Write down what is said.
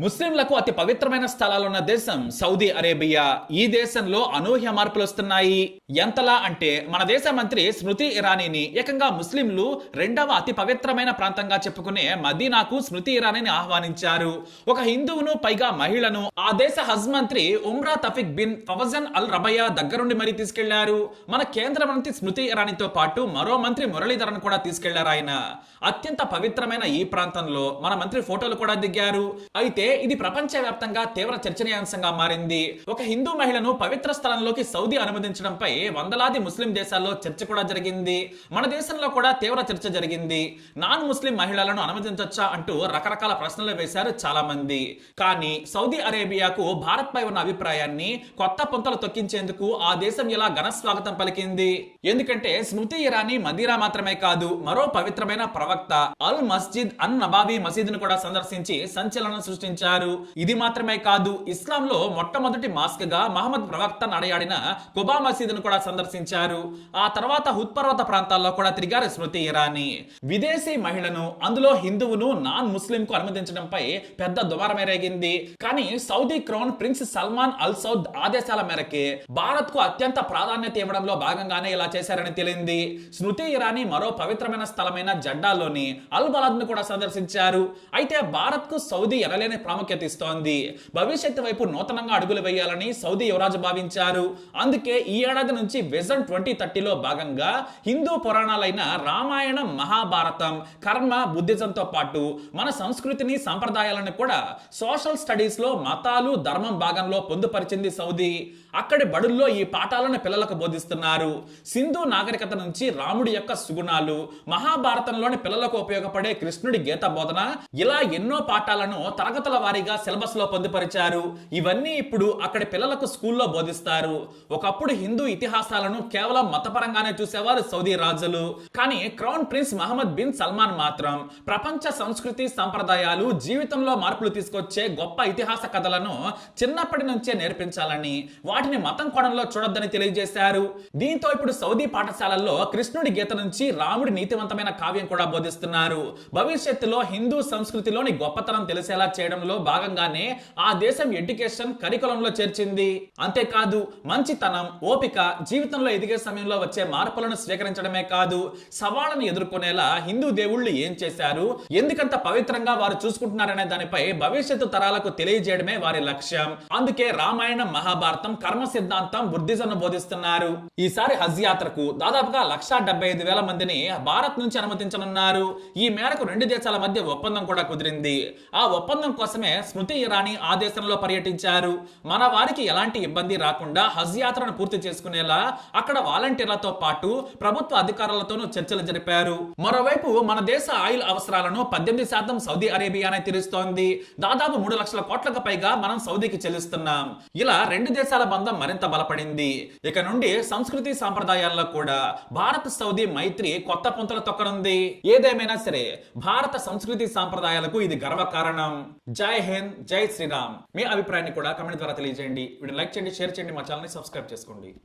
ముస్లింలకు అతి పవిత్రమైన స్థలాలున్న దేశం సౌదీ అరేబియా. ఈ దేశంలో అనూహ్య మార్పులు వస్తున్నాయి. ఎంతలా అంటే మన దేశ మంత్రి స్మృతి ఇరానీని ఏకంగా ముస్లింలు రెండవ అతి పవిత్రమైన ప్రాంతంగా చెప్పుకునే మదీనాకు స్మృతి ఇరానీని ఆహ్వానించారు. ఒక హిందువును పైగా మహిళను ఆ దేశ హజ్ మంత్రి ఉమ్రా తఫిక్ బిన్ ఫవజన్ అల్ రబయా దగ్గరుండి మరీ తీసుకెళ్లారు. మన కేంద్ర మంత్రి స్మృతి ఇరానీతో పాటు మరో మంత్రి మురళీధరన్ కూడా తీసుకెళ్లారు. ఆయన అత్యంత పవిత్రమైన ఈ ప్రాంతంలో మన మంత్రి ఫోటోలు కూడా దిగారు. అయితే ఇది ప్రపంచవ్యాప్తంగా తీవ్ర చర్చనీయాంశంగా మారింది. ఒక హిందూ మహిళను పవిత్ర స్థలంలోకి సౌదీ అనుమతించడంపై వందలాది ముస్లిం దేశాల్లో చర్చ కూడా జరిగింది. మన దేశంలో కూడా తీవ్ర చర్చ జరిగింది. నాన్ ముస్లిం మహిళలను అనుమతించొచ్చా అంటూ రకరకాల ప్రశ్నలు వేశారు చాలా మంది. కానీ సౌదీ అరేబియాకు భారత్ పై ఉన్న అభిప్రాయాన్ని కొత్త పుంతలు తొక్కించేందుకు ఆ దేశం ఇలా ఘన స్వాగతం పలికింది. ఎందుకంటే స్మృతి ఇరానీ మదీనా మాత్రమే కాదు, మరో పవిత్రమైన ప్రవక్త అల్ మస్జిద్ అన్ నబావీ మసీదును కూడా సందర్శించి సంచలనం సృష్టించారు. ఇది మాత్రమే కాదు, ఇస్లాంలో మొట్టమొదటి మాస్క్ గా మహమ్మద్ ప్రవక్త నడయాడిన కుబా మసీదును కూడా సందర్శించారు. ఆ తర్వాత హుద్పర్వత ప్రాంతాల్లో కూడా తిరిగారు స్మృతి ఇరానీ. విదేశీ మహిళను, అందులో హిందువును నాన్ ముస్లిం కు అనుమతించడంపై పెద్ద దుమారమే రేగింది. కానీ Saudi crown prince Salman Al Saud ఆదేశాల మేరకే భారత్ కు అత్యంత ప్రాధాన్యత ఇవ్వడంలో భాగంగానే ఇలా చేశారని తేలింది. స్మృతి ఇరానీ మరో పవిత్రమైన స్థలమైన జడ్డాలోని అల్ బలద్ ను కూడా సందర్శించారు. అయితే భారత్ కు సౌదీ ఎనలేని ప్రాముఖ్యత ఇస్తోంది. భవిష్యత్తు వైపు నూతనంగా అడుగులు వేయాలని సౌదీ యువరాజు భావించారు. అందుకే ఈ ఏడాది నుంచి విజన్ 2030లో భాగంగా హిందూ పురాణాలైన రామాయణం, మహాభారతం, కర్మ, బుద్ధిజంతో పాటు మన సంస్కృతిని, సంప్రదాయాలను కూడా సోషల్ స్టడీస్ లో మతాలు, ధర్మం భాగంలో పొందుపరిచింది సౌదీ. అక్కడి బడుల్లో ఈ పాఠాలను పిల్లలకు బోధిస్తున్నారు. సింధు నాగరికత నుంచి రాముడి యొక్క సుగుణాలు, మహాభారతంలోని పిల్లలకు ఉపయోగపడే కృష్ణుడి గీత బోధన, ఇలా ఎన్నో పాఠాలను తరగతుల వారీగా సిలబస్ లో పొందుపరిచారు. ఇవన్నీ ఇప్పుడు అక్కడి పిల్లలకు స్కూల్లో బోధిస్తారు. ఒకప్పుడు హిందూ ఇతిహాసాలను కేవలం మతపరంగానే చూసేవారు సౌదీ రాజులు. కానీ crown prince Mohammed bin Salman మాత్రం ప్రపంచ సంస్కృతి, సంప్రదాయాలు, జీవితంలో మార్పులు తీసుకొచ్చే గొప్ప ఇతిహాస కథలను చిన్నప్పటి నుంచే నేర్పించాలని, వాటిని మతం కోణంలో చూడొద్దని తెలియజేశారు. దీంతో ఇప్పుడు సౌదీ పాఠశాలల్లో కృష్ణుడి గీత నుంచి రాముడి నీతివంతమైన కావ్యం కూడా బోధిస్తున్నారు. భవిష్యత్తులో హిందూ సంస్కృతిలోని గొప్పతనం తెలిసేలా చేయడంలో భాగంగానే ఆ దేశం ఎడ్యుకేషన్ కరికులంలో చేర్చింది. అంతేకాదు, మంచితనం, ఓపిక, జీవితంలో ఎదిగే సమయంలో వచ్చే మార్పులను స్వీకరించడమే కాదు, సవాళ్లను ఎదుర్కొనేలా హిందూ దేవుళ్ళు ఏం చేశారు, ఎందుకంత పవిత్రంగా వారు చూసుకుంటున్నారనే దానిపై భవిష్యత్తు తరాలకు తెలియజేయడమే వారి లక్ష్యం. అందుకే రామాయణం, మహాభారతం, కర్మ సిద్ధాంతం, బుద్ధిజం బోధిస్తున్నారు. ఈసారి హజ్ యాత్రకు దాదాపుగా 1,75,000 మందిని భారత్ నుంచి అనుమతించనున్నారు. ఈ మేరకు రెండు దేశాల మధ్య ఒప్పందం కూడా కుదిరింది. ఆ ఒప్పందం కోసమే స్మృతి ఇరానీ ఆ దేశంలో పర్యటించారు. మన వారికి ఎలాంటి ఇబ్బంది రాకుండా హజ్ యాత్రను పూర్తి చేసుకునేలా అక్కడ వాలంటీర్లతో పాటు ప్రభుత్వ అధికారులతోనూ చర్చలు జరిపారు. మరోవైపు మన దేశ ఆయిల్ అవసరాలను 18% సౌదీ అరేబియానే తీరుస్తోంది. దాదాపు 3 లక్షల కోట్లకు పైగా మనం సౌదీకి చెల్లిస్తున్నాం. ఇలా రెండు దేశాల బంధం మరింత బలపడింది. ఇక నుండి సంస్కృతి, సాంప్రదాయాల్లో కూడా భారత్ సౌదీ మైత్రి కొత్త పుంతలు తొక్కనుంది. ఏదేమైనా సరే భారత సంస్కృతి, సాంప్రదాయాలకు ఇది గర్వకారణం. జై హింద్, జై శ్రీరామ్. మీ అభిప్రాయాన్ని కూడా కామెంట్ ద్వారా తెలియజేయండి. వీడియో లైక్ చేయండి, షేర్ చేయండి, మా ఛానల్ ని సబ్స్క్రైబ్ చేసుకోండి.